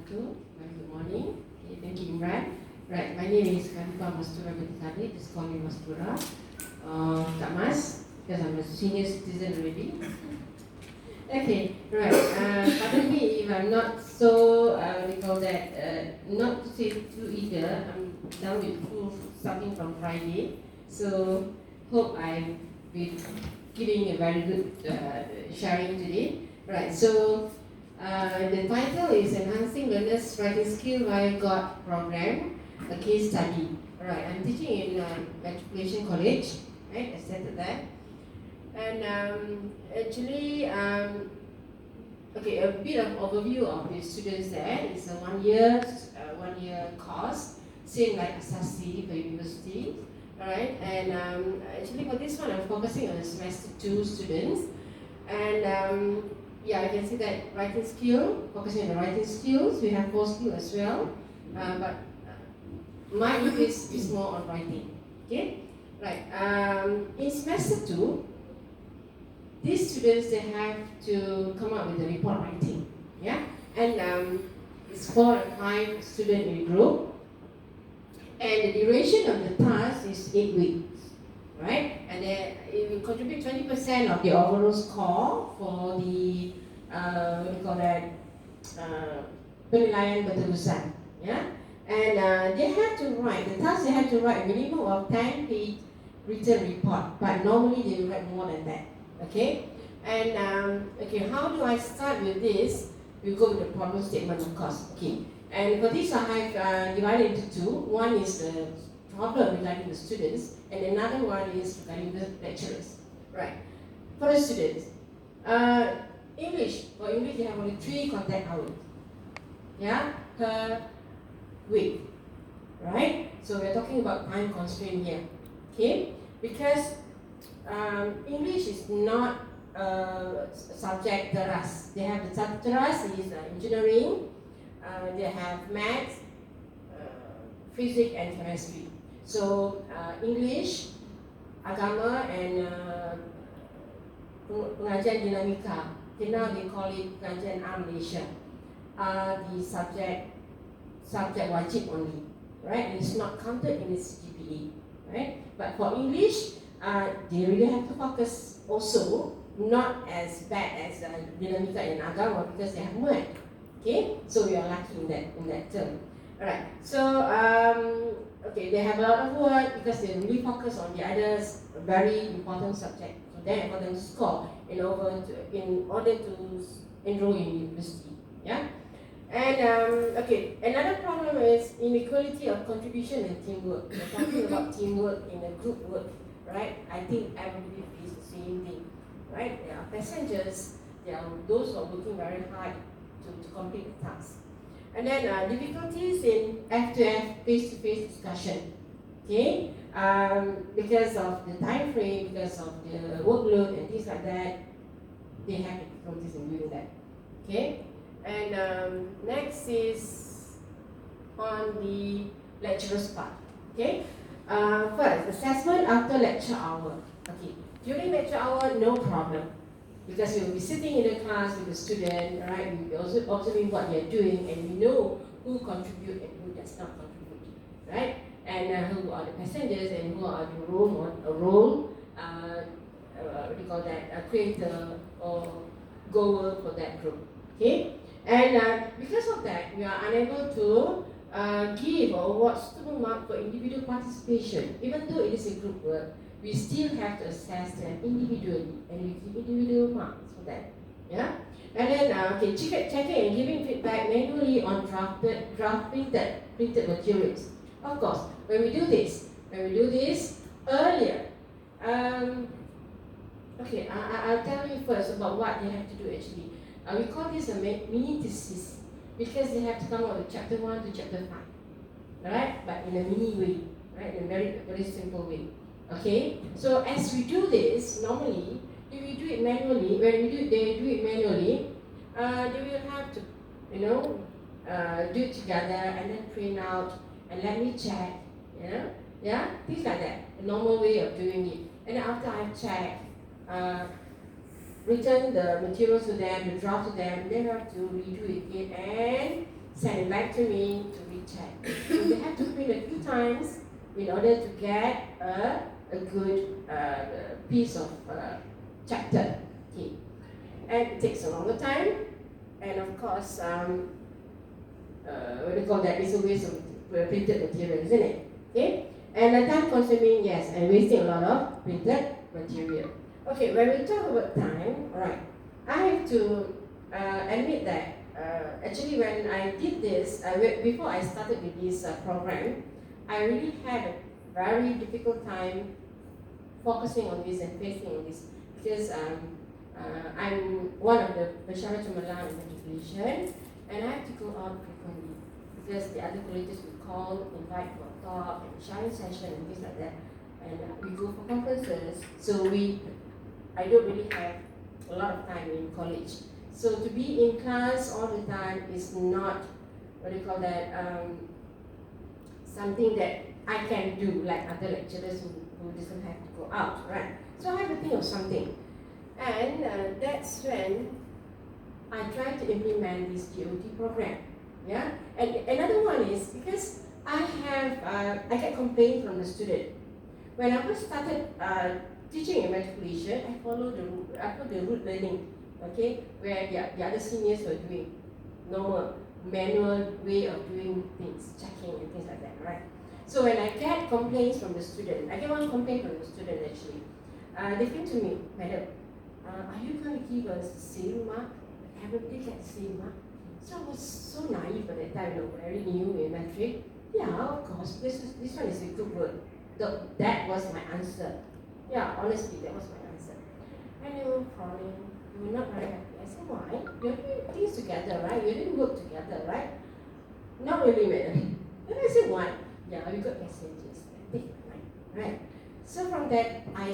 wabarakatuh. Good morning. Okay, thank you, Imran. Right, my name is Kanifa Mastura binti Khalid. Just call me Mastura. Kak Mas, because I'm a senior citizen already. Okay, right. Pardon me if I'm not so, recall that, not to say too eager. I'm done with food starting from Friday. So, hope I've been giving a very good sharing today. Right, so the title is Enhancing Learners' Writing Skill via God Program, a case study. Alright, I'm teaching in Matriculation College, right? I stated that. And actually, okay, a bit of overview of the students there. It's a one year course, same like Asasi for university. Alright, and actually for this one, I'm focusing on the semester 2 students. And yeah, you can see that writing skill, focusing on the writing skills. We have 4 skills as well, but my interest is more on writing. Okay, right. In semester 2, these students, they have to come up with a report writing. Yeah, and it's 4 or 5 students in a group, and the duration of the task is 8 weeks. Right, and then it will contribute 20% of the overall score for the what do you call that, penilaian berterusan, yeah. And they have to write the task. They have to write a minimum of 10-page written report, but normally they will write more than that. Okay, and okay, how do I start with this? We go with the problem statement, of course. Okay, and for this I have divided into 2. One is the problem regarding the students, and another one is regarding the lecturers. Right. For the students, English. For English, they have only 3 contact hours. Yeah, per week. Right. So we're talking about time constraint here. Okay, because English is not subject teras. They have the subject teras is engineering. They have maths, physics, and chemistry. So English, agama, and pengajian dinamika, now they call it pengajian Malaysia, are the subject wajib only, right? And it's not counted in the CGPA, right? But for English, they really have to focus also, not as bad as dinamika and agama, because they have math. Okay, so we are lucky in that term. Alright, so okay, they have a lot of work because they really focus on the others very important subject. So then for them to score in order to enroll in university. Yeah, and okay, another problem is inequality of contribution and teamwork. We're talking about teamwork in a group work, right? I think everybody feels the same thing, right? There are passengers, there are those who are working very hard to complete the task. And then difficulties in F2F, face-to-face discussion. Okay, because of the time frame, because of the workload and things like that, they have difficulties in doing that. Okay, and next is on the lecturer's part. Okay, first, assessment after lecture hour. Okay, during lecture hour, no problem, because we will be sitting in the class with the student, right? We will be also observing what they are doing, and we know who contribute and who does not contribute, right? And who are the passengers and who are the role what do you call that, creator or goer for that group. Okay, and because of that, we are unable to give or award suitable mark for individual participation, even though it is a group work. We still have to assess them individually, and we give individual marks for that. Yeah, and then okay, checking and giving feedback manually on printed materials. Of course, when we do this earlier, okay, I'll tell you first about what they have to do actually. We call this a mini thesis, because they have to come up with chapter 1 to chapter 5, right? But in a mini way, right? In a very, very simple way. Okay, so as we do this, normally, if we do it manually, they do it manually, they will have to, do it together and then print out and let me check, yeah, things like that, a normal way of doing it. And then after I've checked, return the materials to them, the draft to them, they have to redo it again and send it back to me to recheck. So they have to print a few times in order to get a good piece of chapter. Okay. And it takes a longer time, and of course, what do you call that? It's a waste of printed material, isn't it? Okay? And time consuming, yes, and wasting a lot of printed material. Okay, when we talk about time, right, I have to admit that actually when I did this, before I started with this program, I really had a very difficult time focusing on this and facing on this because I'm one of the Bashara Tumalang in matriculation, and I have to go out frequently because the other colleges will call, invite for a talk and sharing session and things like that, and we go for conferences. So I don't really have a lot of time in college. So to be in class all the time is not, what do you call that, something that I can do like other lecturers who doesn't have to go out, right? So I have to think of something. And that's when I try to implement this GOT program, yeah? And another one is because I get complaints from the student. When I first started teaching in matriculation, I followed the route learning, okay? Where the other seniors were doing normal, manual way of doing things, checking and things like that, right? So when I get complaints from the student, I get one complaint from the student actually. They came to me, Madam, are you going to give us zero mark? Everybody gets zero mark. So I was so naive at that time, very new in matric. Yeah, of course, this one is a good word. That was my answer. Yeah, honestly, that was my answer. And they were crying. They were not very happy. I said, why? You're doing things together, right? You didn't work together, right? Not really, madam. Then I said, why? Yeah, we got messages. Right? So from that, I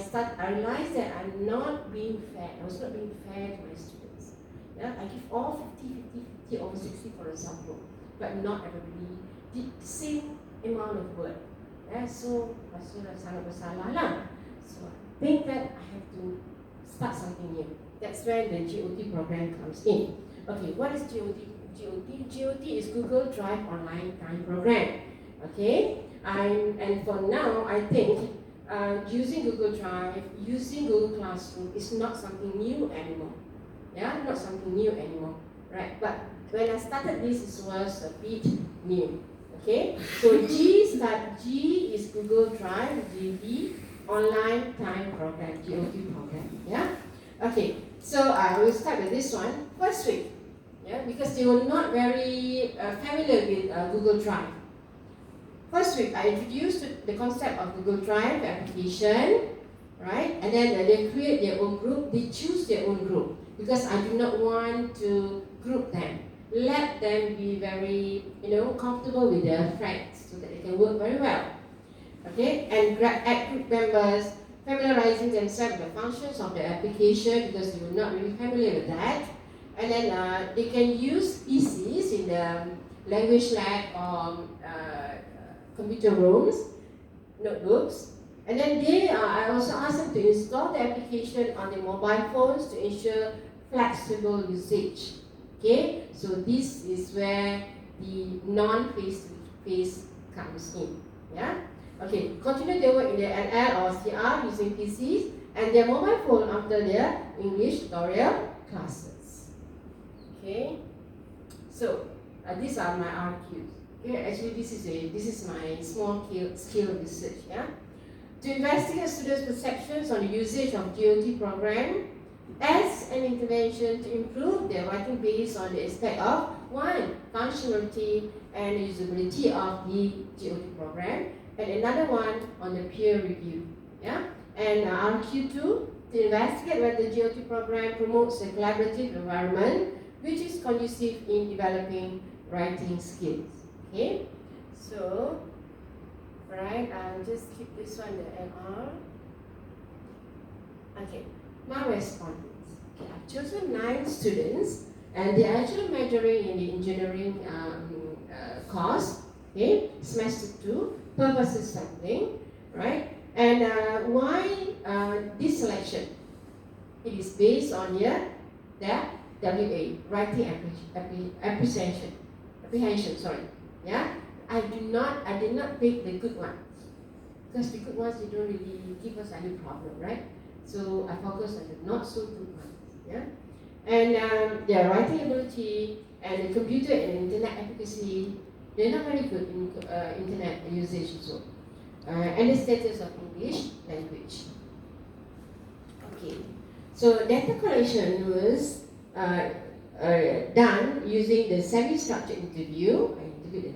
realized that I'm not being fair. I was not being fair to my students. Yeah, I give all 50, 50, 50, over 60 for example, but not everybody did the same amount of work. Yeah, so sangat bersalah lah. So I think that I have to start something new. That's when the GOT program comes in. Okay, what is GOT? GOT is Google Drive Online Time Program. Okay, and for now, I think using Google Drive, using Google Classroom is not something new anymore. Yeah, not something new anymore, right? But when I started this, it was a bit new. Okay, so G is Google Drive, GB, Online Time Program, GOT program. Yeah. Okay, so I will start with this one first week. Yeah, because they were not very familiar with Google Drive. First week, I introduced the concept of Google Drive application, right? And then they create their own group, they choose their own group because I do not want to group them. Let them be very, comfortable with their friends so that they can work very well. Okay, and add group members, familiarizing themselves with the functions of the application because they were not really familiar with that. And then they can use PCs in the language lab or computer rooms, notebooks, and then I also asked them to install the application on their mobile phones to ensure flexible usage. Okay, so this is where the non-face-to-face comes in. Yeah. Okay, continue their work in their NL or CR using PCs and their mobile phone after their English tutorial classes. Okay, so these are my RQs. Okay, actually this is my small scale research. Yeah, to investigate students' perceptions on the usage of GOT program as an intervention to improve their writing based on the aspect of one, functionality and usability of the GOT program, and another one on the peer review. Yeah, and RQ2 to investigate whether the GOT program promotes a collaborative environment which is conducive in developing writing skills. Okay, so right, I'll just keep this one the MR. Okay, now respondents. Okay, I've chosen 9 students, and they are actually majoring in the engineering course. Okay, semester 2, purposes sampling, right? And why this selection? It is based on their WA, writing appreciation. prehension, sorry. Yeah, I did not pick the good ones, because the good ones they don't really give us any problem, right? So I focus on the not so good ones. Yeah, and their writing ability and the computer and internet efficacy, they're not very good in internet usage also. And the status of English language. Okay, so data collection was done using the semi-structured interview. I interviewed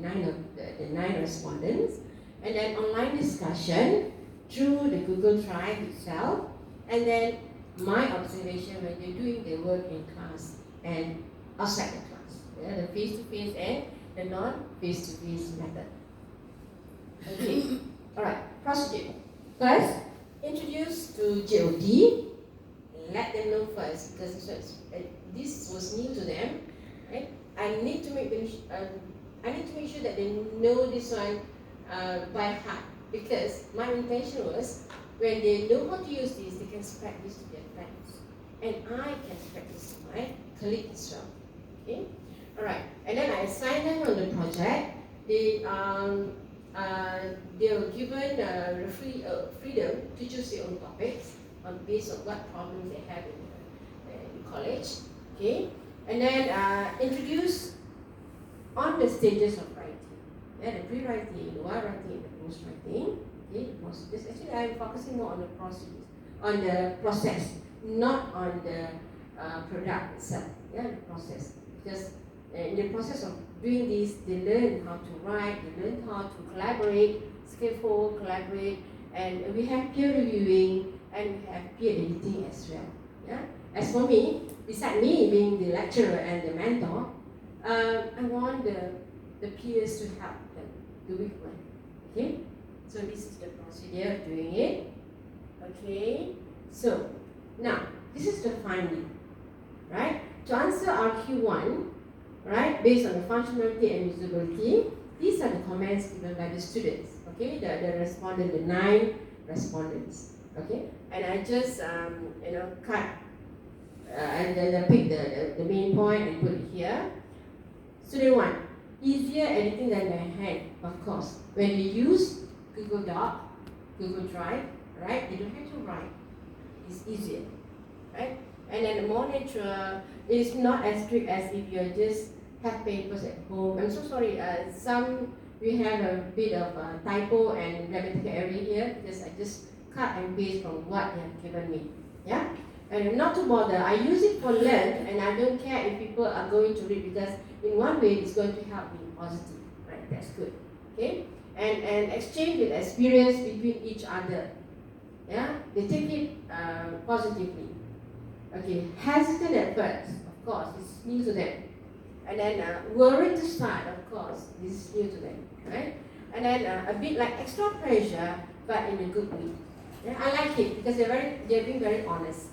the nine respondents, and then online discussion through the Google Drive itself, and then my observation when they're doing their work in class and outside the class, yeah, the face-to-face and the non-face-to-face method. Okay, all right, procedure. First, introduce to GOD. Let them know first, because this was new to them, right? I need to make sure that they know this one by heart, because my intention was when they know how to use this, they can spread this to their friends, and I can spread this to my colleagues as well. Okay, all right. And then I assigned them on the project. They were given freedom to choose their own topics based on what problems they have in college. Okay, and then introduce on the stages of writing. Yeah, the pre-writing, the while writing, the post-writing. Okay, procedures. Actually, I'm focusing more on the procedures, on the process, not on the product itself. Yeah, the process. Because in the process of doing this, they learn how to write, they learn how to collaborate, skillful, collaborate, and we have peer reviewing and we have peer editing as well. Yeah. As for me, beside me being the lecturer and the mentor, I want the peers to help them, the weak one. Okay. So this is the procedure of doing it. Okay. So now this is the finding, right? To answer RQ1, right, based on the functionality and usability, these are the comments given by the students. Okay, the respondent, the 9 respondents. Okay, and I just cut and then I pick the main point and put it here. Student 1, easier editing than by hand, of course. When you use Google Doc, Google Drive, right, you don't have to write. It's easier, right? And then the more natural, it's not as strict as if you just have papers at home. I'm so sorry, we have a bit of typo and grammatical error here because I just cut and paste from what they have given me. Yeah? And not to bother, I use it for learn and I don't care if people are going to read, because in one way it's going to help me positive. Right? That's good. Okay? And exchange with experience between each other. Yeah? They take it positively. Okay, hesitant at first, of course, it's new to them. And then worried to start, of course, this is new to them, right? And then a bit like extra pressure, but in a good way. Yeah, I like it because they're being very honest.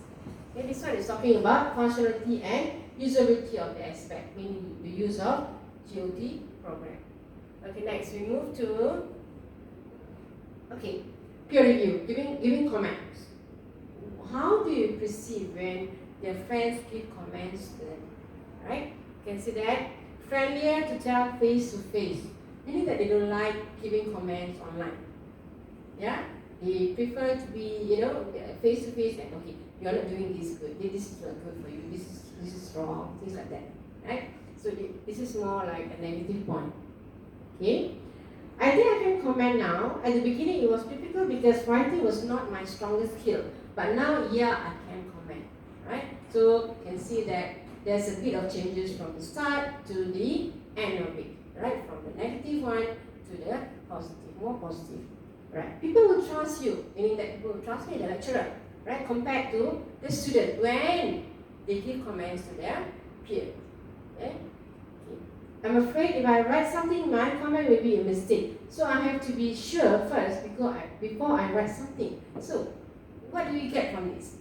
Okay, this one is talking about functionality and usability of the aspect, meaning the use of GOT program. Okay, next we move to peer review, giving comments. How do you perceive when their friends give comments to them? Right? You can see that friendlier to tell face to face, meaning that they don't like giving comments online. Yeah, they prefer to be face to face and okay, you're not doing this good. This is not good for you. This is wrong. Things like that. Right? So this is more like a negative point. Okay. I think I can comment now. At the beginning, it was difficult because writing was not my strongest skill. But now, yeah, I can comment, right? So you can see that there's a bit of changes from the start to the end of it, right? From the negative one to the positive, more positive, right? People will trust you, meaning that people will trust me, the lecturer, right? Compared to the student when they give comments to their peer, okay? I'm afraid if I write something, my comment will be a mistake. So I have to be sure first before I write something. So what do we get from this?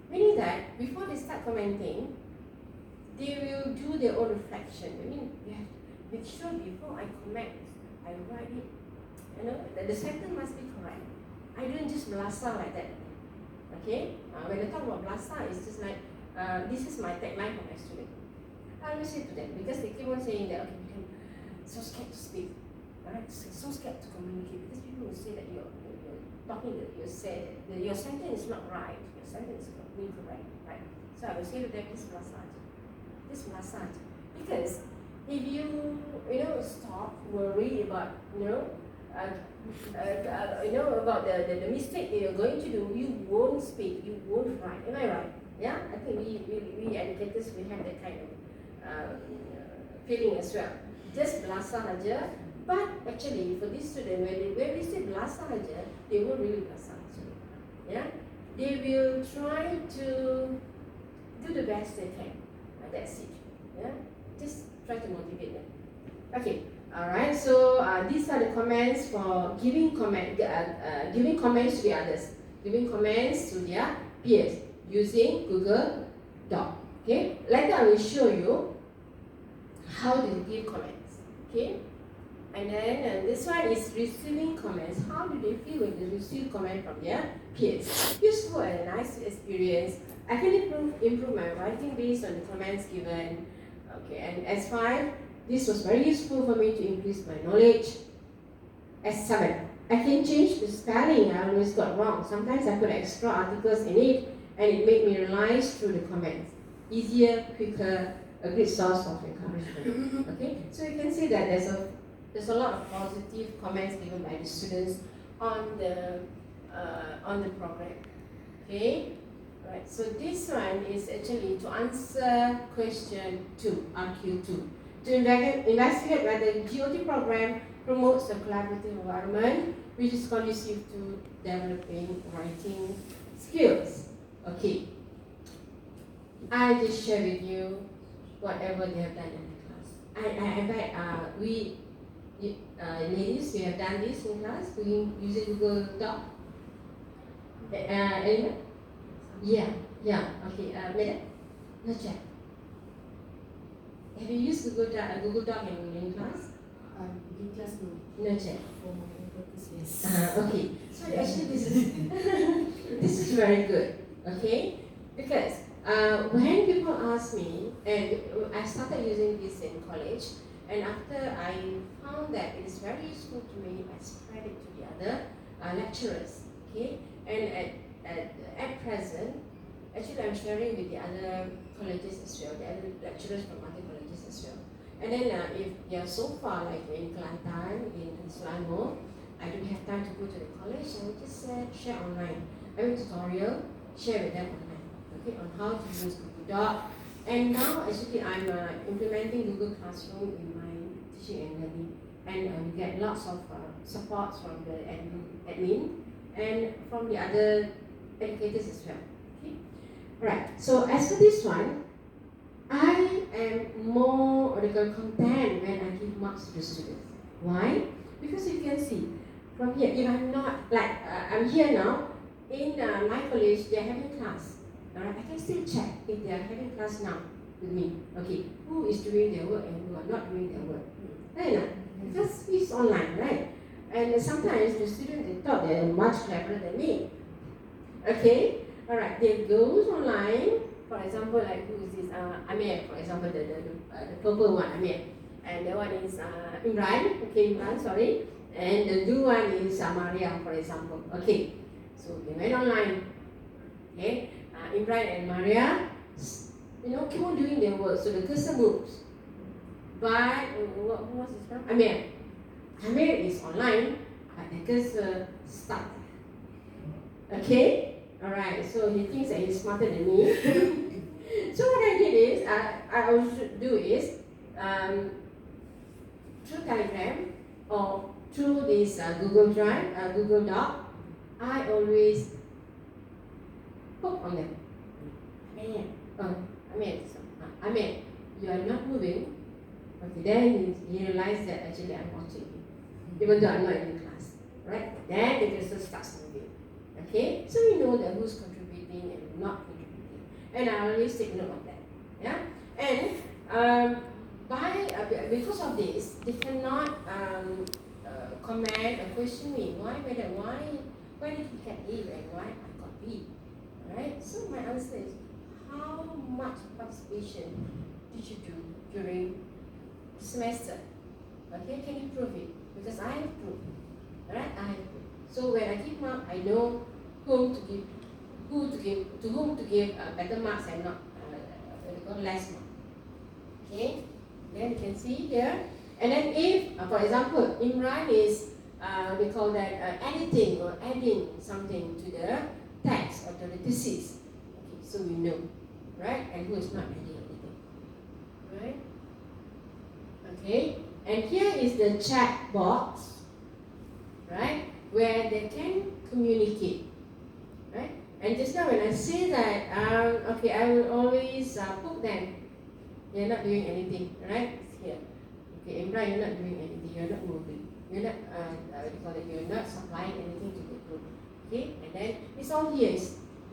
Meaning that before they start commenting, they will do their own reflection. I mean, they have to make sure before I comment, I write it. That the sentence must be correct. I don't just blasa like that. Okay? When I talk about blasa, it's just like, this is my tagline for my student. I always say to them, because they keep on saying that, okay, so scared to speak, right? So scared to communicate because people will say that you're talking, that you say that your sentence is not right, your sentence is not incorrect, right? So I will say to them, this massage, because if you stop worry about about the mistake that you're going to do, you won't speak, you won't write. Am I right? Yeah, I think we educators, we have that kind of feeling as well. Just belasa aja, but actually for this student, when we say belasa aja, they won't really belasa actually. Yeah, they will try to do the best they can. That's it. Yeah, just try to motivate them. Okay. Alright, so these are the comments for giving comments to the others, giving comments to their peers using Google Doc. Okay, later I will show you how to give comments. Okay, and then this one is receiving comments. How do they feel when they receive comment from their peers? Useful and a nice experience. I can improve my writing based on the comments given. Okay, and S5. This was very useful for me to increase my knowledge. S7. I can change the spelling. I always got wrong. Sometimes I put extra articles in it and it made me realize through the comments. Easier, quicker, a great source of encouragement. Okay? So you can see that there's a lot of positive comments given by the students on the program. Okay? Right. So this one is actually to answer question 2, RQ2. To investigate whether the GOT program promotes a collaborative environment which is conducive to developing writing skills. Okay. I just share with you whatever they have done in the class. I bet ladies, you have done this in class using Google Doc. Anyone? Yeah. Okay. Madam, no check. Have you used Google Doc in class? In class, no. No check. For my purpose, yes. Okay. So actually, this is very good. Okay, because when people ask me, and I started using this in college, and after I found that it is very useful to me, I spread it to the other lecturers. Okay, and at present, actually I'm sharing with the other colleges as well, the other lecturers from other colleges as well. And then if you're so far, like in Kelantan, in Selangor, I don't have time to go to the college, I will just share online. I have a tutorial, share with them online, okay, on how to use Google Doc. And now actually I'm implementing Google Classroom in my teaching and learning. And we get lots of support from the admin and from the other educators as well. Okay? Right. So as for this one, I am more content when I give marks to the students. Why? Because you can see from here, if I'm not I'm here now in my college, they're having class. Alright, I can still check if they are having class now with me. Okay, who is doing their work and who are not doing their work. Right? Because it's online, right? And sometimes the students, they thought they're much cleverer than me. Okay? Alright, they goes online, for example, like who is this? Amir, for example, the purple one, Amir. And the one is Imran, okay, Imran, sorry. And the blue one is Maria, for example. Okay, so they went online. Okay, Imran and Maria, keep on doing their work, so the cursor moves. But, who was this from? Amir. Amir is online, but the cursor stuck. Okay? Alright, so he thinks that he's smarter than me. So what I did is, I always do is, through Telegram or through this Google Drive, Google Doc, I always poke on them. Amen, you are not moving. Okay, then he realized that actually I'm watching you, even though I'm not in the class, right? Then the cursor starts moving. Okay, so you know that who's contributing and not contributing, and I always take note of that. Yeah, and because of this, they cannot comment or question me. Why did he get A and why I got B? Right? So my answer is, how much participation did you do during the semester? Okay, can you prove it? Because I have proof. Alright, I have proof. So when I give mark, I know whom to give, to whom to give better marks and not less marks. Okay, then you can see here. And then if, for example, Imran is, we call that editing or adding something to the text or to the thesis. Okay, so we know, right? And who is not adding anything, right? Okay, and here is the chat box, right? Where they can communicate, right? And just now when I say that, okay, I will always poke them. You're not doing anything, right? It's here. Okay, Imran, you're not doing anything. You're not moving. You're not, you're not supplying anything to the group. Okay, and then it's all here.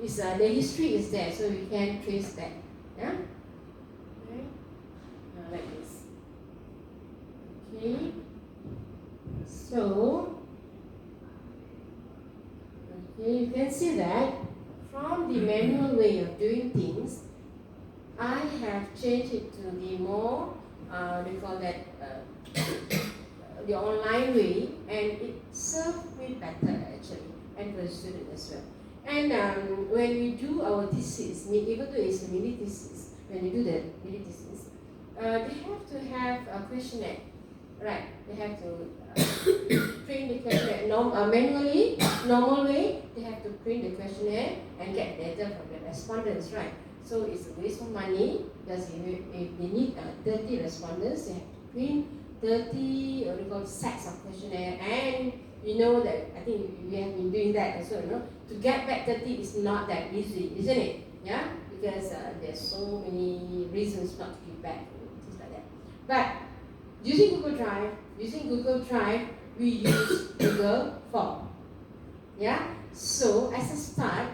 The history is there, so we can trace that. Yeah. Okay. Like this. Okay. So, okay, you can see that from the manual way of doing things, I have changed it to the more, we call that the online way, and it served me better actually, and for the student as well. And when we do our thesis, even though it's a mini thesis, when we do the mini thesis, they have to have a questionnaire, right? They have to print the questionnaire manually, normal way. They have to print the questionnaire and get data from the respondents, right? So it's a waste of money because if they need 30 respondents, they have to print 30 what we call sets of questionnaire, and you know that I think we have been doing that as well. You know, to get back 30 is not that easy, isn't it? Yeah, because there's so many reasons not to give back, things like that. But using Google Drive, we use Google Form. Yeah. So as a start,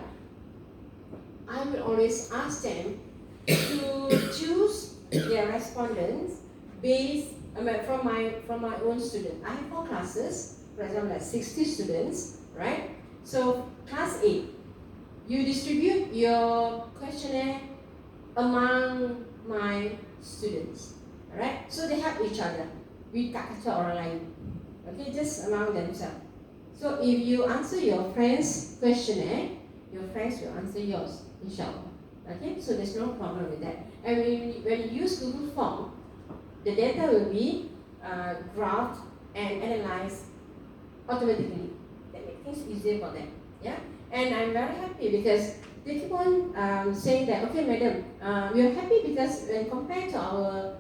I will always ask them to choose their respondents based from my own student. I have 4 classes, for example, like 60 students, right? So class A, you distribute your questionnaire among my students, alright? So they help each other. We tak kacau orang lain, okay? Just among themselves. So if you answer your friend's questionnaire, your friends will answer yours, inshallah. Okay, so there's no problem with that. And when you use Google Form, the data will be graphed and analyzed automatically. That makes things easier for them. Yeah, and I'm very happy because they keep on saying that, okay, madam, we are happy because when compared to our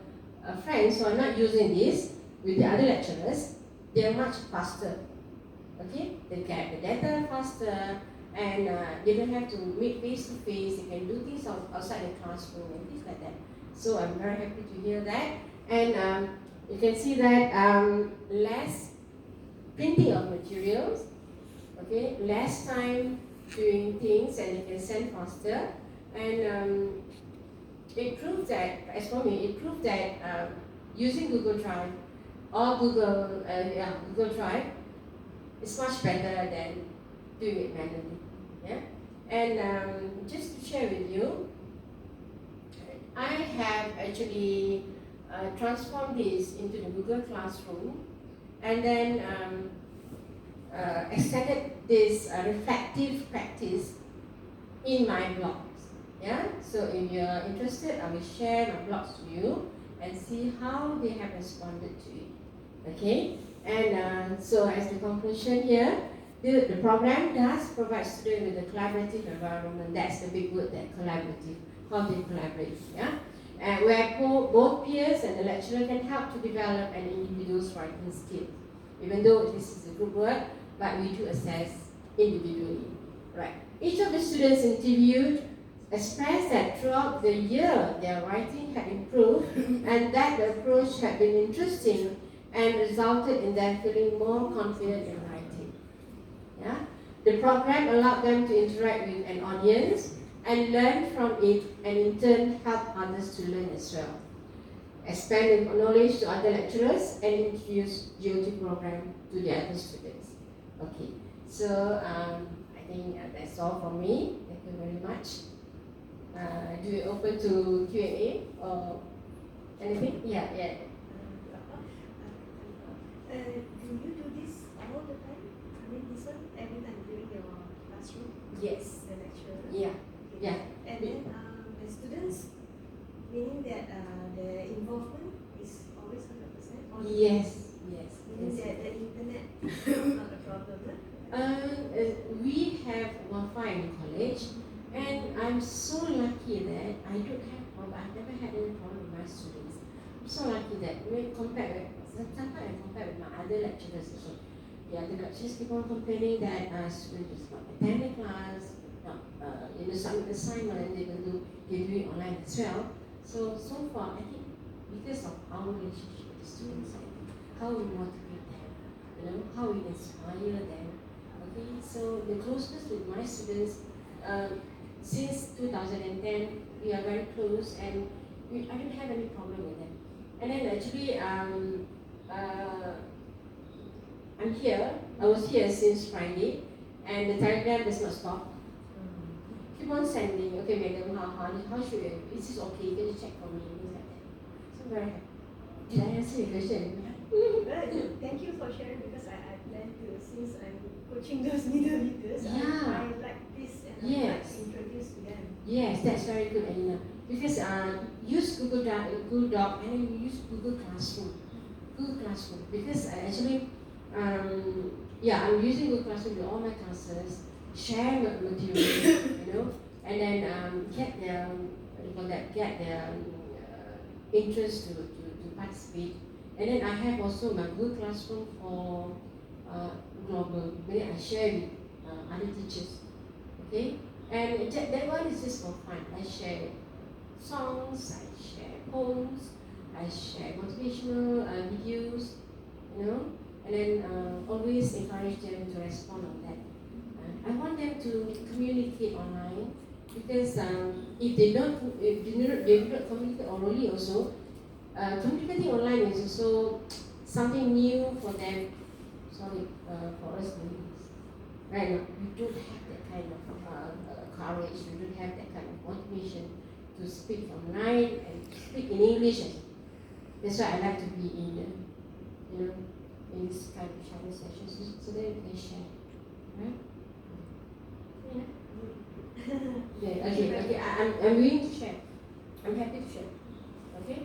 friends who are not using this with the other lecturers, they are much faster. Okay, they get the data faster. And they don't have to meet face to face. They can do things outside the classroom and things like that. So I'm very happy to hear that. And you can see that less printing of materials, okay, less time doing things, and they can send faster. And it proves that, as for me, it proves that using Google Drive or Google Drive is much better than doing it manually. Yeah? And just to share with you, I have actually transformed this into the Google Classroom, and then extended this reflective practice in my blogs. Yeah? So if you're interested, I will share my blogs to you and see how they have responded to it. Okay? And so as the conclusion here, the program does provide students with a collaborative environment. That's the big word, that collaborative. How they collaborate, yeah? And where both peers and the lecturer can help to develop an individual's writing skill. Even though this is a group work, but we do assess individually, right? Each of the students interviewed expressed that throughout the year their writing had improved and that the approach had been interesting and resulted in them feeling more confident in writing. Yeah? The program allowed them to interact with an audience and learn from it, and in turn help others to learn as well. Expand the knowledge to other lecturers and introduce GOT program to the other students. Okay, so I think that's all from me. Thank you very much. Do you open to Q&A or anything? Yeah. classroom, Yes. the lecturer. Yeah. Yeah. And then the students, meaning that the involvement is always 100%. Or Yes. Yes. meaning Yes. that the internet is not a problem. We have Wi-Fi in college, and I'm so lucky that I don't have problem. I've never had any problem with my students. I'm so lucky that when compared with sometimes I compare with my other lecturers also. The other lecturers keep on complaining that students is not attending class, not submit assignment, they do it online as well. So far I think because of our relationship with the students, I think how we motivate them, how we inspire them. Okay, so the closeness with my students, since 2010, we are very close, and I don't have any problem with them. And then actually, I'm here. I was here since Friday, and the telegram does not stop. Keep on sending. Okay, madam, how should I? Is this okay? Can you check for me? Things like that. So I'm very happy. Did I answer your question? Thank you for sharing, because I plan to, since I'm coaching those middle leaders, Yeah. I like this and I Yes. like to introduce to them. Yes, that's very good, Alina. Because use Google Doc, and then you use Google Classroom. Google Classroom. Because actually, I'm using Google Classroom with all my classes, share material, and then get their interest to participate. And then I have also my Google Classroom for global, where I share with other teachers. Okay, and that one is just for fun. I share songs, I share poems, I share motivational videos, and then always encourage them to respond on that. I want them to communicate online, because if they do not communicate orally also, communicating online is also something new for them. Sorry, for us ladies. Right now, we don't have that kind of courage, we don't have that kind of motivation to speak online and speak in English. That's why I like to be in this kind of sharing sessions, so that we can share. Right? Yeah. Okay. I'm willing to share. I'm happy to share. Okay?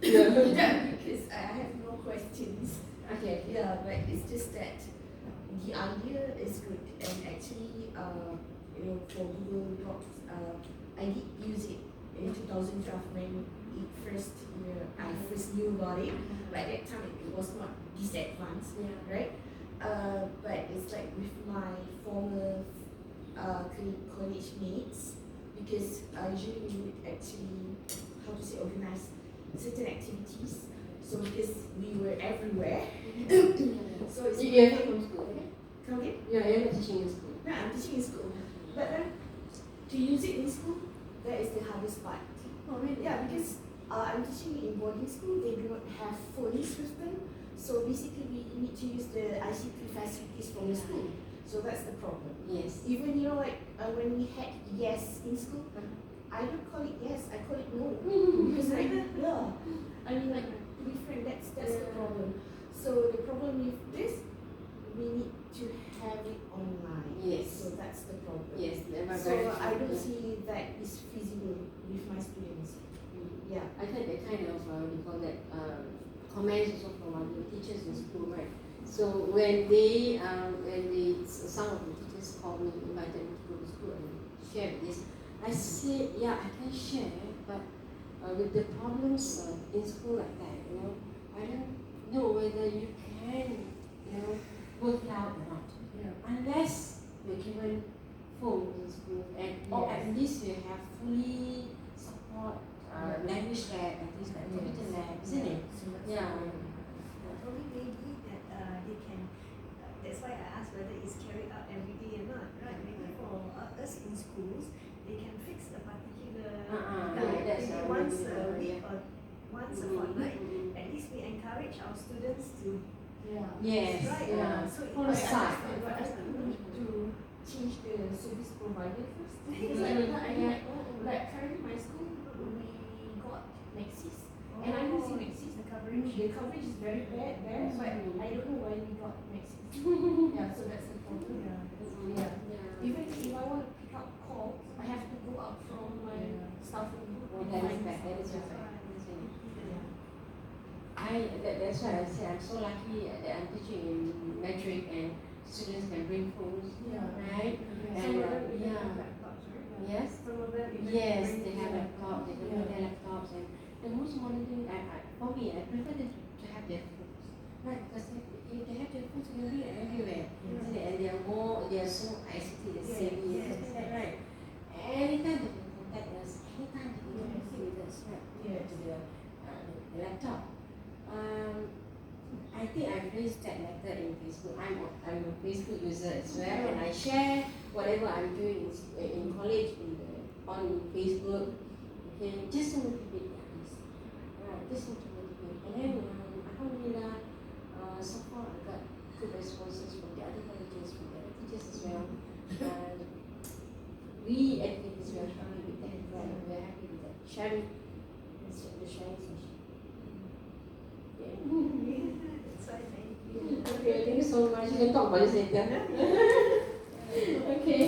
Because I have no questions. Okay. Yeah, but it's just that the idea is good, and actually, for Google Docs, I did use it in 2012 when I first knew about it. By that time, it was not this advanced, right? But it's like with my former college mates, because usually we would actually, organize certain activities. So because we were everywhere, so it's You're from school, okay? Come again? You're not teaching in school. No, I'm teaching in school. But then, to use it in school, that is the hardest part. Oh, really? Yeah, because I'm teaching in boarding school, they do not have phones with them. So basically, we need to use the ICT facilities from the school. So that's the problem. Yes. Even, when we had yes in school, I don't call it yes, I call it no. Because to be frank, that's the problem. So the problem with this, we need to have it online. Yes. So that's the problem. Yes. So I don't see that is feasible with my students. Yeah. I think that kind of we call that comments also from our teachers in school, right? So when some of the teachers called me, invited me to go to school and share this, I said, yeah, I can share, but with the problems in school like that, I don't know whether you can, work it out or not. Unless you're given phones in school, or at least you have fully support language lab and things like computer lab, isn't it? Yeah. Probably maybe that they can. That's why I asked whether it's carried out every day or not. Right? Maybe for us in schools, they can fix a particular maybe once a week or once a fortnight. At least we encourage our students to. Yes. Right. Yeah. So For the start. but I still need to change the service provider first. Like currently my school, we got Maxis, and I'm using Maxis. coverage. The coverage is very bad there, but I don't know why we got Max. Yeah, so that's important. Yeah. Even if I want to pick up calls, I have to go out from my staff room. Well, that is bad. That is bad. That's why I say I'm so lucky that I'm teaching in metric and students can bring phones, right? And yes, yes, they have laptops, they can bring their laptops, and the most modern thing, for me, I prefer them to have their phones, right? Because if they have their phones, they can bring it everywhere, isn't it? And they are so ICT, they're savvy, right? Anytime they can contact us, anytime they can communicate with us, right? To the laptop. I think I placed that letter in Facebook. I'm a Facebook user as well, and I share whatever I'm doing in college on Facebook. Okay, just to motivate others. Just to motivate. And then alhamdulillah, so far I got good responses from the other colleges, from the other teachers as well. And we educators were happy with that. We're happy with that. Sharing, the sharing session. Okay, thank you so much. You can talk about this later. Okay.